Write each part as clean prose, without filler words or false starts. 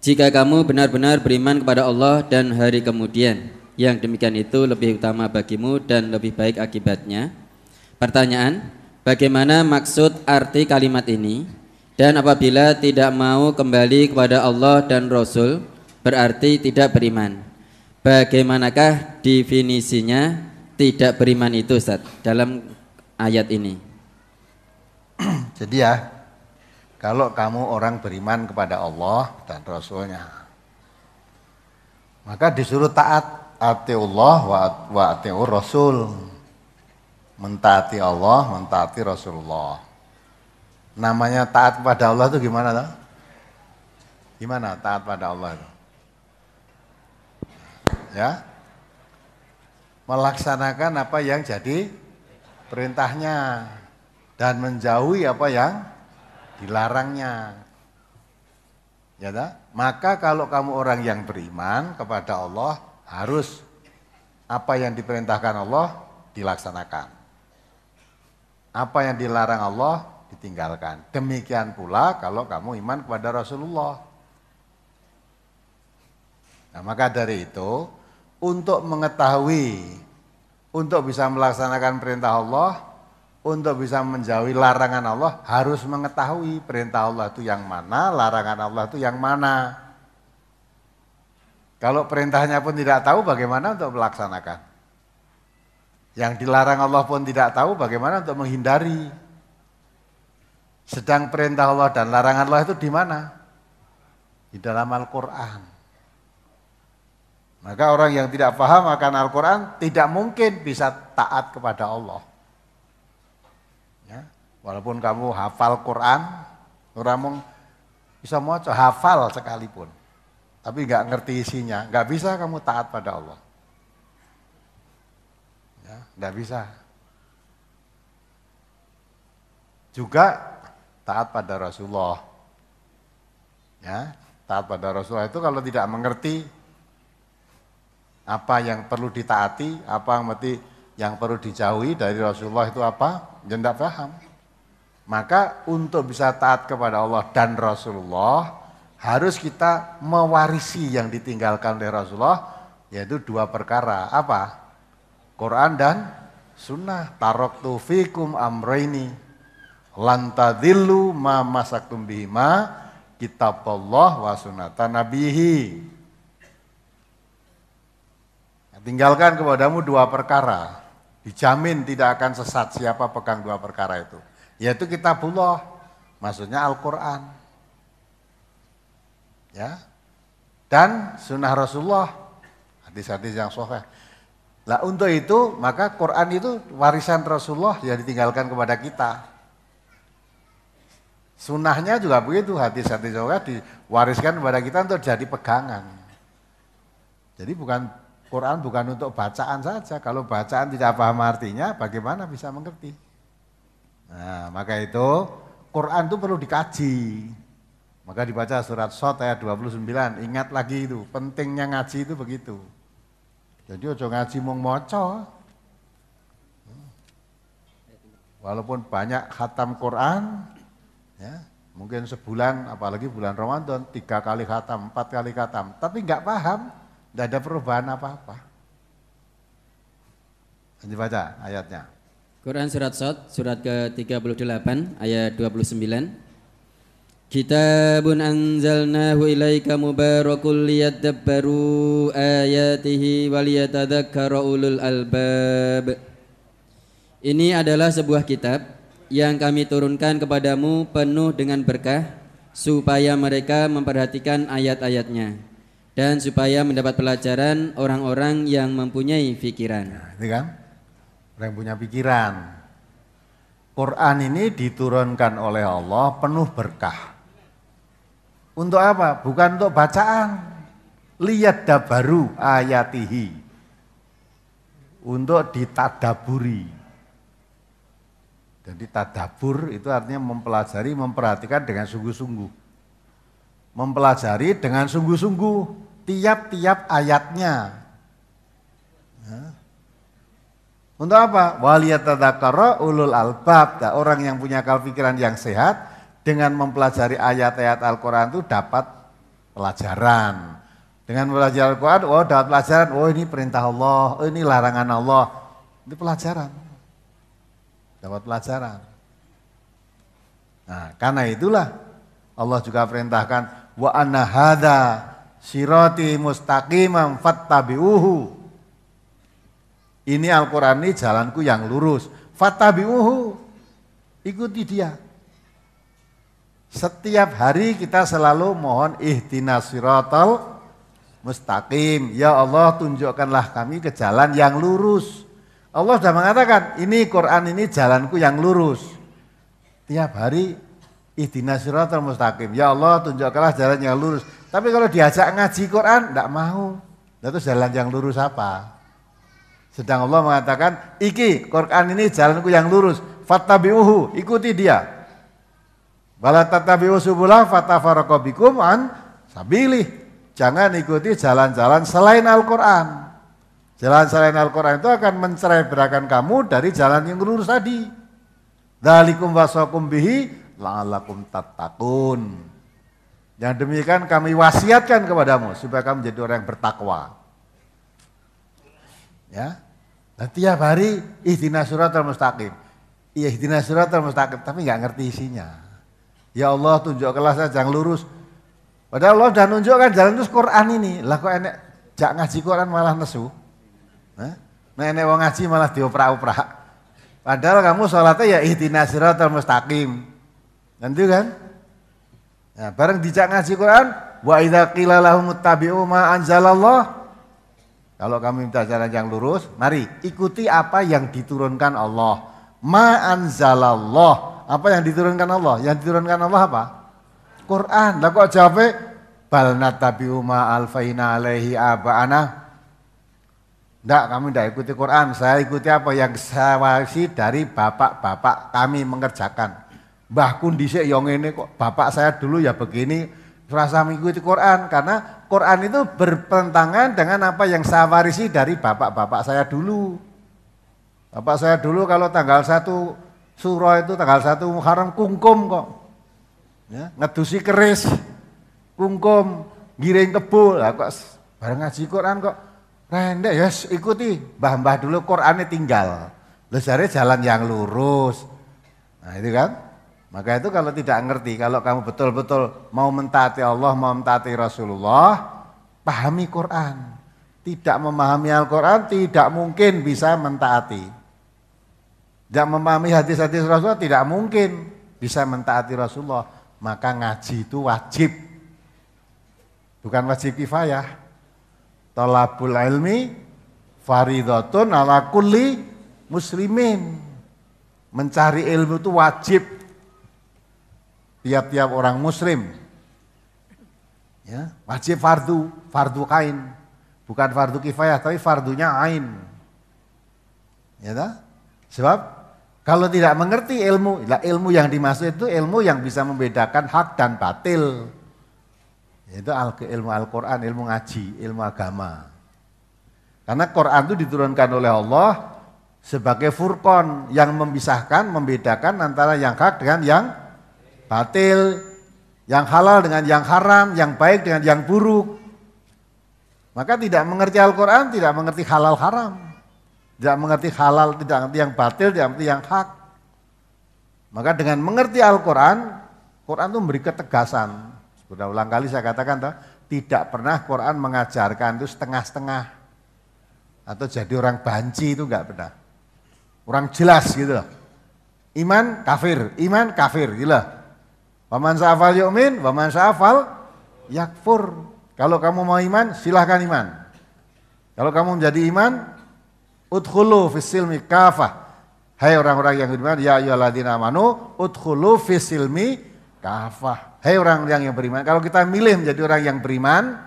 Jika kamu benar-benar beriman kepada Allah dan hari kemudian, yang demikian itu lebih utama bagimu dan lebih baik akibatnya. Pertanyaan, bagaimana maksud arti kalimat ini? Dan apabila tidak mau kembali kepada Allah dan Rasul, berarti tidak beriman. Bagaimanakah definisinya tidak beriman itu, Ustaz, dalam ayat ini? Jadi ya, kalau kamu orang beriman kepada Allah dan Rasulnya, maka disuruh taat, atiullah wa atiur Rasul. Mentaati Allah, mentaati Rasulullah. Namanya taat kepada Allah itu gimana toh? Gimana taat pada Allah itu? Ya, melaksanakan apa yang jadi perintahnya dan menjauhi apa yang dilarangnya. Ya dah? Maka kalau kamu orang yang beriman kepada Allah, harus apa yang diperintahkan Allah dilaksanakan. Apa yang dilarang Allah ditinggalkan. Demikian pula kalau kamu iman kepada Rasulullah. Nah, maka dari itu, untuk mengetahui, untuk bisa melaksanakan perintah Allah, untuk bisa menjauhi larangan Allah, harus mengetahui perintah Allah itu yang mana, larangan Allah itu yang mana. Kalau perintahnya pun tidak tahu, bagaimana untuk melaksanakan? Yang dilarang Allah pun tidak tahu, bagaimana untuk menghindari? Sedang perintah Allah dan larangan Allah itu di mana? Di dalam Al-Quran. Maka orang yang tidak paham akan Al-Quran tidak mungkin bisa taat kepada Allah. Ya, walaupun kamu hafal Quran, orang bisa mau hafal sekalipun, tapi nggak ngerti isinya, nggak bisa kamu taat pada Allah. Ya, nggak bisa. Juga taat pada Rasulullah. Ya, taat pada Rasulullah itu kalau tidak mengerti apa yang perlu ditaati, apa yang perlu dijauhi dari Rasulullah itu apa, dia tidak paham. Maka untuk bisa taat kepada Allah dan Rasulullah, harus kita mewarisi yang ditinggalkan oleh Rasulullah, yaitu dua perkara. Apa? Quran dan sunnah. Taraktu fikum amraini lan tadillu ma masaktum bihima kitaballah wa sunnatan nabihi. Tinggalkan kepadamu dua perkara, dijamin tidak akan sesat siapa pegang dua perkara itu, yaitu kitabullah, maksudnya Al-Quran, ya, dan sunnah Rasulullah, hadis-hadis yang sahih. Nah, untuk itu maka Quran itu warisan Rasulullah yang ditinggalkan kepada kita. Sunnahnya juga begitu, hadis-hadis sahih diwariskan kepada kita untuk jadi pegangan. Jadi Quran bukan untuk bacaan saja. Kalau bacaan tidak paham artinya, bagaimana bisa mengerti? Nah, maka itu Quran itu perlu dikaji. Maka dibaca surat Shad ayat 29. Ingat lagi itu, pentingnya ngaji itu begitu. Jadi ojo ngaji mung maca. Walaupun banyak khatam Quran, ya, mungkin sebulan, apalagi bulan Ramadan, 3 kali khatam, 4 kali khatam, tapi nggak paham. Tidak ada perubahan apa-apa. Lanjut baca ayatnya. Quran surat Shad, surat ke-38 ayat 29. Kitabun anzalnahu ilaika mubarakul liyadabbaru ayatihi waliyatadzakkara ulul albab. Ini adalah sebuah kitab yang kami turunkan kepadamu penuh dengan berkah supaya mereka memperhatikan ayat-ayatnya dan supaya mendapat pelajaran orang-orang yang mempunyai pikiran. Nah, itu kan, orang yang punya pikiran. Quran ini diturunkan oleh Allah penuh berkah. Untuk apa? Bukan untuk bacaan. Lihat dabaru ayatihi. Untuk ditadaburi. Jadi tadabur itu artinya mempelajari, memperhatikan dengan sungguh-sungguh. Mempelajari dengan sungguh-sungguh tiap-tiap ayatnya. Untuk apa? Waliyatadzakkara ulul albab. Nah, orang yang punya akal pikiran yang sehat dengan mempelajari ayat-ayat Al-Quran itu dapat pelajaran. Dengan belajar Al-Quran, oh dapat pelajaran, oh ini perintah Allah, oh ini larangan Allah. Itu pelajaran. Dapat pelajaran. Nah, karena itulah Allah juga perintahkan wa anna hadza sirati mustaqiman fattabi'uhu. Ini Al-Quran ini jalanku yang lurus. Fattabi'uhu. Ikuti dia. Setiap hari kita selalu mohon ihdinas siratal mustaqim. Ya Allah, tunjukkanlah kami ke jalan yang lurus. Allah sudah mengatakan, ini Quran ini jalanku yang lurus. Tiap hari ihdinas siratal mustaqim. Ya Allah, tunjukkanlah jalan yang lurus. Tapi kalau diajak ngaji Quran, enggak mau. Lalu jalan yang lurus apa? Sedang Allah mengatakan, iki Quran ini jalanku yang lurus. Fattabi'uhu, ikuti dia. Wala tattabi'u subulah fatafarraqu bikum an sabilih. Jangan ikuti jalan-jalan selain Al-Quran. Jalan selain Al-Quran itu akan mencerai-berakan kamu dari jalan yang lurus tadi. Dzalikum wasaqum bihi la'allakum tattaqun. Yang demikian kami wasiatkan kepadamu supaya kamu menjadi orang yang bertakwa. Ya. Dan tiap hari ihdinas siratal mustaqim. Iya, ihdinas siratal mustaqim, tapi enggak ngerti isinya. Ya Allah, tunjukkanlah saya jalan lurus. Padahal Allah sudah nunjukkan jalan lurus Quran ini. Lah kok enek jak ngaji Quran malah nesu. Nah, enek wong ngaji malah dioprak-oprak. Padahal kamu sholatnya ya ihdinas siratal mustaqim. Nanti kan? Nah, bareng dijak ngaji Quran, wa idza qila lahum ittabi'u ma anzalallah. Kalau kami minta jalan yang lurus, mari ikuti apa yang diturunkan Allah. Ma anzalallah. Apa yang diturunkan Allah? Yang diturunkan Allah apa? Quran. Lah kok jawabnya bal natabi'u ma alfaina alaihi aba'ana. Enggak, kami tidak ikuti Quran. Saya ikuti apa yang saya warisi dari bapak-bapak kami mengerjakan. Mbah kun dhisik yo ngene kok. Bapak saya dulu ya begini. Rasa mengikuti Quran karena Quran itu bertentangan dengan apa yang saya warisi dari bapak-bapak saya dulu. Bapak saya dulu kalau tanggal 1 Suro itu tanggal 1 Muharram kungkum kok. Ya, ngedusi keris, kungkum, giring kebo. Lah kok bareng ngaji Quran kok rendek ya ikuti. Mbah-mbah dulu Qurannya tinggal. Lesare jalan yang lurus. Nah, itu kan? Maka itu kalau tidak ngerti, kalau kamu betul-betul mau mentaati Allah, mau mentaati Rasulullah, pahami Quran. Tidak memahami Al-Quran tidak mungkin bisa mentaati. Tidak memahami hadis-hadis Rasulullah tidak mungkin bisa mentaati Rasulullah. Maka ngaji itu wajib. Bukan wajib kifayah. Thalabul ilmi faridhatun ala kulli muslimin. Mencari ilmu itu wajib. Tiap-tiap orang muslim. Ya, wajib fardu kain. Bukan fardu kifayah tapi fardunya ain. Ya tak? Sebab kalau tidak mengerti ilmu yang dimaksud itu ilmu yang bisa membedakan hak dan batil. Yaitu ilmu Al-Quran, ilmu ngaji, ilmu agama. Karena Quran itu diturunkan oleh Allah sebagai furqan yang memisahkan, membedakan antara yang hak dengan yang batil, yang halal dengan yang haram, yang baik dengan yang buruk. Maka tidak mengerti Al-Quran, tidak mengerti halal haram. Tidak mengerti halal, tidak mengerti yang batil, tidak mengerti yang hak. Maka dengan mengerti Al-Quran, Quran itu memberi ketegasan. Sudah ulang kali saya katakan, tidak pernah Quran mengajarkan itu setengah-setengah. Atau jadi orang banci itu enggak pernah. Orang jelas gitu. Iman kafir gitu. Waman sa'afal yu'min, waman sa'afal yakfur. Kalau kamu mau iman, silahkan iman. Kalau kamu menjadi iman, udkhulu fis-silmi kafah. Hai orang-orang yang beriman, ya ayyuhalladzina amanu, udkhulu fis-silmi kafah. Hai orang yang beriman. Kalau kita milih menjadi orang yang beriman,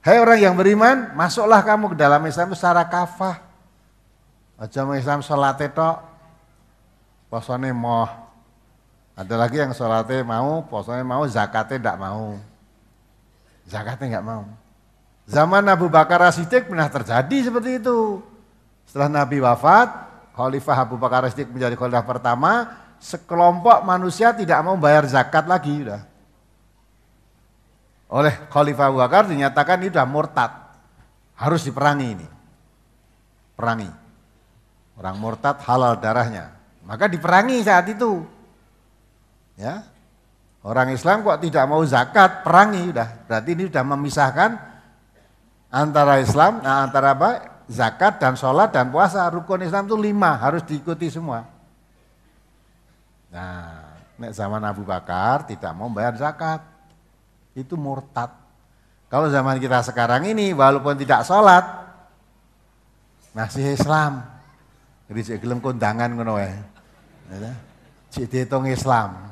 hai orang yang beriman, masuklah kamu ke dalam Islam itu secara kafah. Aja mau Islam salate tok. Posone moh. Ada lagi yang salatnya mau, posone mau, zakatnya tidak mau. Zakatnya enggak mau. Zaman Abu Bakar As-Siddiq pernah terjadi seperti itu. Setelah Nabi wafat, Khalifah Abu Bakar As-Siddiq menjadi khalifah pertama, sekelompok manusia tidak mau bayar zakat lagi. Udah. oleh Khalifah Abu Bakar dinyatakan ini sudah murtad. Harus diperangi ini. Perangi. Orang murtad halal darahnya. Maka diperangi saat itu. Ya. Orang Islam kok tidak mau zakat, perangi udah. Berarti ini sudah memisahkan antara Islam, antara apa? Zakat dan sholat dan puasa. Rukun Islam itu 5, harus diikuti semua. Nah, nek zaman Abu Bakar tidak mau bayar zakat. Itu murtad. Kalau zaman kita sekarang ini walaupun tidak sholat masih Islam. Jadi cek gelem kondangan ngono wae. Cek dihitung Islam.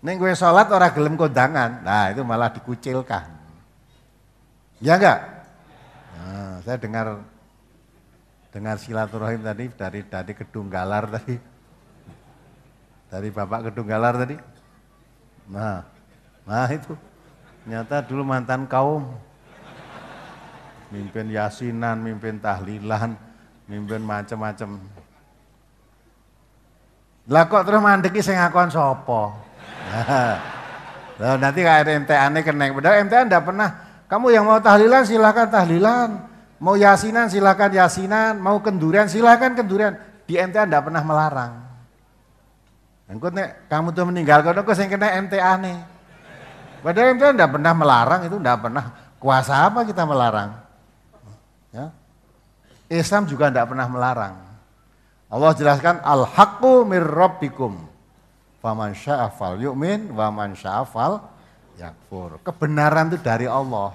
Ning kowe sholat ora gelem kondangan. Nah, itu malah dikucilkan. Ya enggak? Nah, saya dengar silaturahim tadi dari Kedunggalar tadi. Dari Bapak Kedunggalar tadi. Nah itu. Ternyata dulu mantan kaum, mimpin yasinan, mimpin tahlilan, mimpin macam-macam. Lah kok terus mandeki sing ngakon sapa? Nah, nanti kayak MTA-ne kena. Padahal MTA enggak pernah. Kamu yang mau tahlilan silakan tahlilan, mau yasinan silakan yasinan, mau kendurian silakan kendurian. Di MTA enggak pernah melarang. Engko nek kamu tuh meninggal kono kok sing kena MTA-ne. Padahal MTA enggak pernah melarang, itu enggak pernah. Kuasa apa kita melarang? Ya. Islam juga enggak pernah melarang. Allah jelaskan al-haqqu mir rabbikum. Faman syaa'a falyu'min wa man syaa'a falyakfur. Kebenaran itu dari Allah.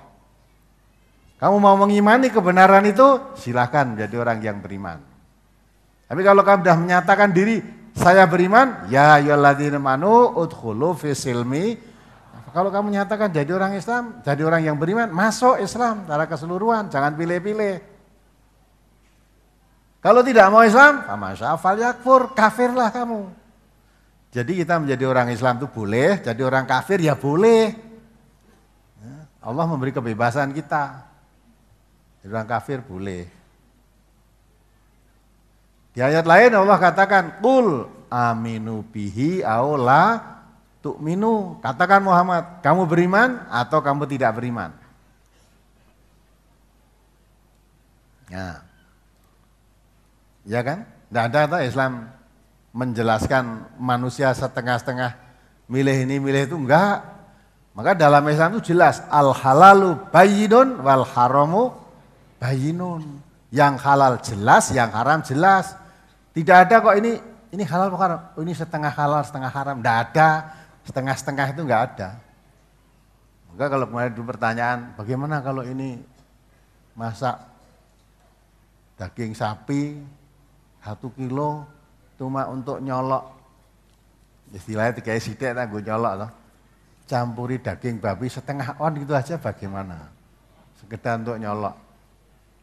Kamu mau mengimani kebenaran itu, silakan jadi orang yang beriman. Tapi kalau kamu sudah menyatakan diri saya beriman, ya ayyuhalladzina amanu udkhulu fis silmi. Kalau kamu nyatakan jadi orang Islam, jadi orang yang beriman, masuk Islam secara keseluruhan, jangan pilih-pilih. Kalau tidak mau Islam, famasya falyakfur, kafirlah kamu. Jadi kita menjadi orang Islam itu boleh, jadi orang kafir ya boleh. Allah memberi kebebasan kita. Jadi orang kafir boleh. Di ayat lain Allah katakan, qul aminu bihi aw la tu'minu. Katakan Muhammad, kamu beriman atau kamu tidak beriman. Nah. Ya kan? Tidak ada Islam menjelaskan manusia setengah-setengah milih ini milih itu, enggak. Maka dalam Islam itu jelas al halalu bayyinun wal haramu bayyinun. Yang halal jelas, yang haram jelas. Tidak ada kok ini halal atau haram. Oh, ini setengah halal, setengah haram. Tidak ada. Setengah-setengah itu enggak ada. Maka kalau kemarin dulu pertanyaan, bagaimana kalau ini masak daging sapi 1 kilo cuma untuk nyolok, istilahnya tiga sidik tak gue nyolok toh. Campuri daging babi setengah on gitu aja bagaimana? Sekedar untuk nyolok.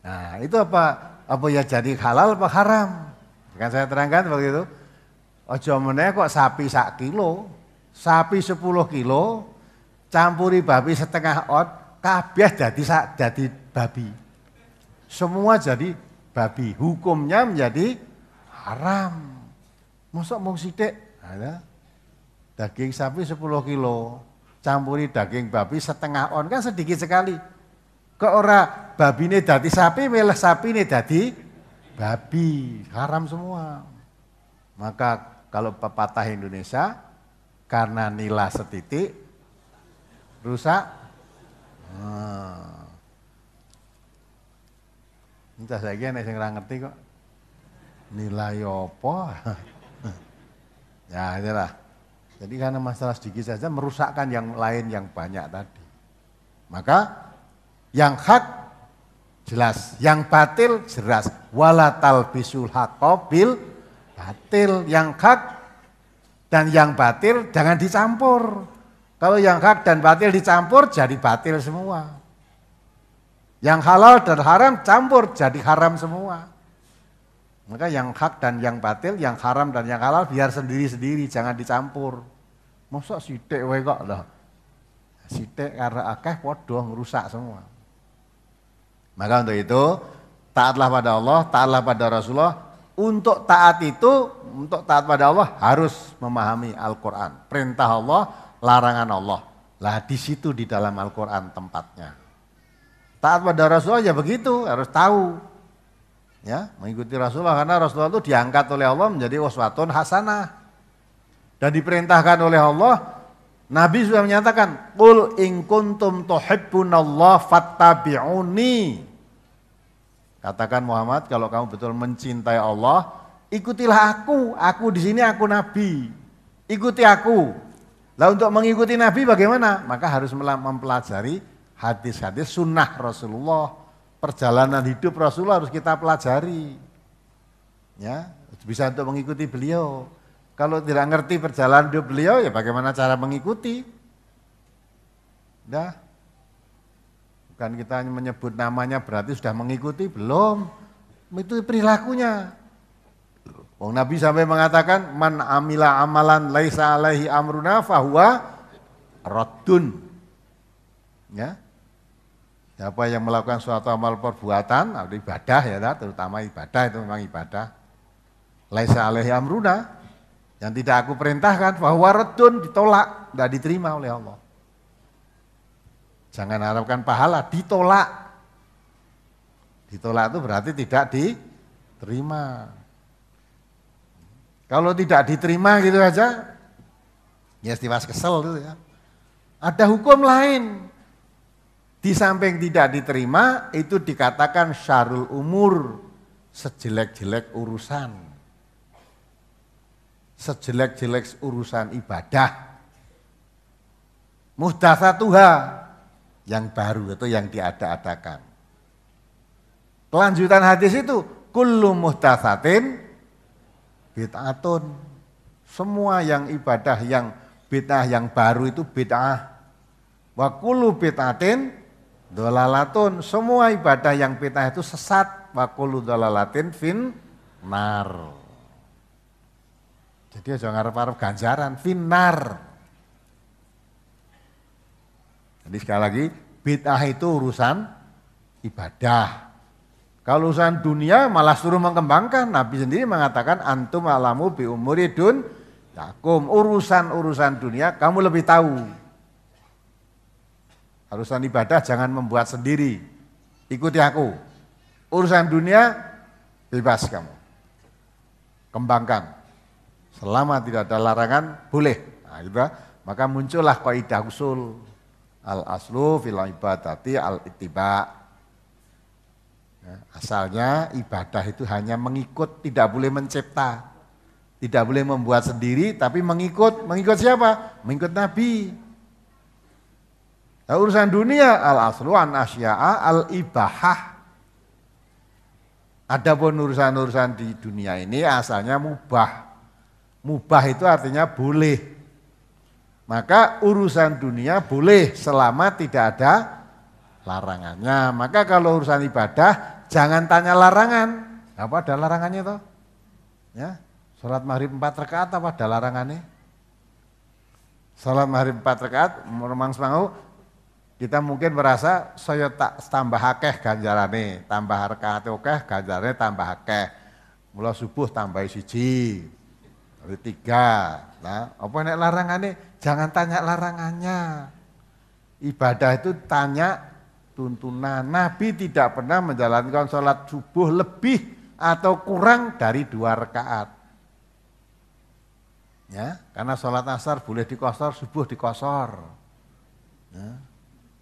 Nah itu apa ya jadi halal apa haram? Kan saya terangkan begitu. Ojo meneh kok sapi 1 kilo, sapi 10 kilo, campuri babi setengah on, kabeh jadi babi. Semua jadi babi. Hukumnya menjadi haram. Mosok mung sithik, ada daging sapi 10 kilo, campuri daging babi setengah on kan sedikit sekali. Kok ora babine dadi sapi, milih sapine dadi babi, haram semua. Maka kalau pepatah Indonesia, karena nila setitik rusak. Entah saya nek sing ora ngerti kok. Nilai apa? Ya itulah. Jadi karena masalah sedikit saja merusakkan yang lain yang banyak tadi. Maka yang hak jelas, yang batil jelas. Wala talbisul haqqa bil batil. Yang hak dan yang batil jangan dicampur. Kalau yang hak dan batil dicampur jadi batil semua. Yang halal dan haram campur jadi haram semua. Maka yang hak dan yang batil, yang haram dan yang halal biar sendiri-sendiri, jangan dicampur. Masa sithik wae kok lho. Sithik karo akeh padha ngrusak semua. Maka untuk itu taatlah pada Allah, taatlah pada Rasulullah. Untuk taat itu, untuk taat pada Allah harus memahami Al-Qur'an. Perintah Allah, larangan Allah. Lah di situ di dalam Al-Quran tempatnya. Taat pada Rasulullah ya begitu, harus tahu. Ya, mengikuti Rasulullah karena Rasulullah itu diangkat oleh Allah menjadi uswatun hasanah. Dan diperintahkan oleh Allah, Nabi sudah menyatakan, "Qul in kuntum tuhibbunallah fattabi'uni." Katakan Muhammad, kalau kamu betul mencintai Allah, ikutilah aku. Aku di sini aku Nabi. Ikuti aku. Lah untuk mengikuti Nabi bagaimana? Maka harus mempelajari hadis-hadis sunnah Rasulullah. Perjalanan hidup Rasulullah harus kita pelajari. Ya, bisa untuk mengikuti beliau. Kalau tidak ngerti perjalanan hidup beliau, ya bagaimana cara mengikuti? Dah. Bukan kita menyebut namanya berarti sudah mengikuti, belum. Itu perilakunya. Wong Nabi sampai mengatakan man amila amalan laisa alaihi amruna fahuwa raddun. Ya. Siapa yang melakukan suatu amal perbuatan, atau ibadah ya, terutama ibadah itu memang ibadah. Laisa alaihi amruna, yang tidak aku perintahkan fahuwa raddun, ditolak, tidak diterima oleh Allah. Jangan harapkan pahala, ditolak. Ditolak itu berarti tidak diterima. Kalau tidak diterima gitu aja, ya istiwas kesel gitu ya. Ada hukum lain. Di samping tidak diterima, itu dikatakan syarul umur, sejelek-jelek urusan. Sejelek-jelek urusan ibadah. Muhdatsatuha, yang baru atau yang diada-adakan. Kelanjutan hadis itu, kullu muhdatsatin bid'atun. Semua yang ibadah yang bid'ah yang baru itu bid'ah. Wa kullu bid'atin dhalalatun. Semua ibadah yang bid'ah itu sesat. Wa kullu dhalalatin fin nar. Jadi aja ngarep-arep ganjaran finnar. Jadi sekali lagi bid'ah itu urusan ibadah. Kalau urusan dunia malah suruh mengembangkan. Nabi sendiri mengatakan antum alamu bi umuridun yakum. Urusan-urusan dunia kamu lebih tahu. Urusan ibadah jangan membuat sendiri. Ikuti aku. Urusan dunia bebas kamu. Kembangkan. Selama tidak ada larangan boleh. Nah, gitu. Maka muncullah kaidah usul al aslu fil ibadati al ittiba. Asalnya ibadah itu hanya mengikut, tidak boleh mencipta, tidak boleh membuat sendiri, tapi mengikut. Mengikut siapa? Mengikut Nabi. Nah, urusan dunia al-aslu an asya'a al-ibahah. Adapun urusan-urusan di dunia ini asalnya mubah. Mubah itu artinya boleh. Maka urusan dunia boleh selama tidak ada larangannya. Maka kalau urusan ibadah jangan tanya larangan. Apa ada larangannya toh? Ya, salat maghrib 4 rakaat apa ada larangannya? Salat maghrib 4 rakaat memang semangau kita mungkin merasa saya tak tambah akeh ganjarane, tambah rakaat akeh ganjarane tambah akeh. Mula subuh tambah 1, 3. Nah, apa nek larangannya? Jangan tanya larangannya. Ibadah itu tanya tuntunan. Nabi tidak pernah menjalankan sholat subuh lebih atau kurang dari 2 rakaat. Ya, karena sholat asar boleh dikosor, subuh dikosor. Ya.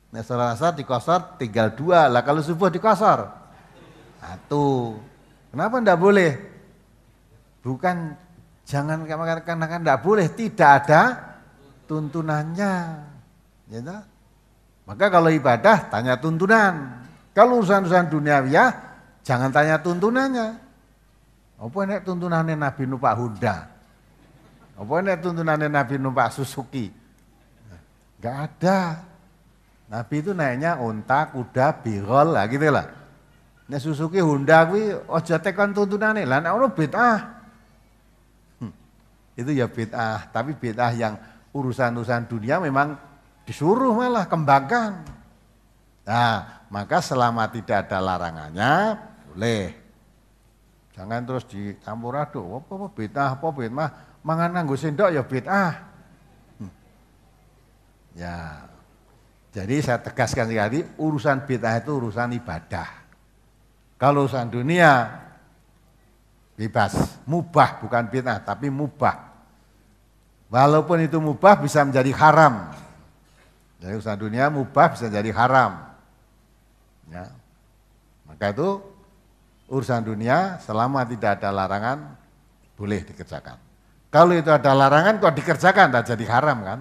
Nah, sholat asar dikosor tinggal 2. Lah kalau subuh dikosor 1. Kenapa enggak boleh? Bukan jangan karena enggak boleh, tidak ada tuntunannya. Ya, tak? Maka kalau ibadah tanya tuntunan. Kalau urusan-urusan duniawiyah jangan tanya tuntunannya. Apa nek tuntunannya Nabi numpak Honda? Apa nek tuntunannya Nabi numpak Suzuki? Enggak ada. Nabi itu naiknya unta, kuda, birol lah gitu lah. Nek Suzuki Honda kuwi aja tekan tuntunane. Lah nek ono bid'ah. Itu ya bid'ah, tapi bid'ah yang urusan-urusan dunia memang disuruh malah kembangkan. Nah, maka selama tidak ada larangannya boleh. Jangan terus dicampur aduk. Apa bid'ah, apa bid'ah, mangan nganggo sendok ya bid'ah. Ya. Jadi saya tegaskan sekali, urusan bid'ah itu urusan ibadah. Kalau urusan dunia, bebas, mubah bukan bid'ah, tapi mubah. Walaupun itu mubah bisa menjadi haram. Jadi urusan dunia mubah bisa jadi haram. Ya. Maka itu urusan dunia selama tidak ada larangan boleh dikerjakan. Kalau itu ada larangan kok dikerjakan, tidak jadi haram kan?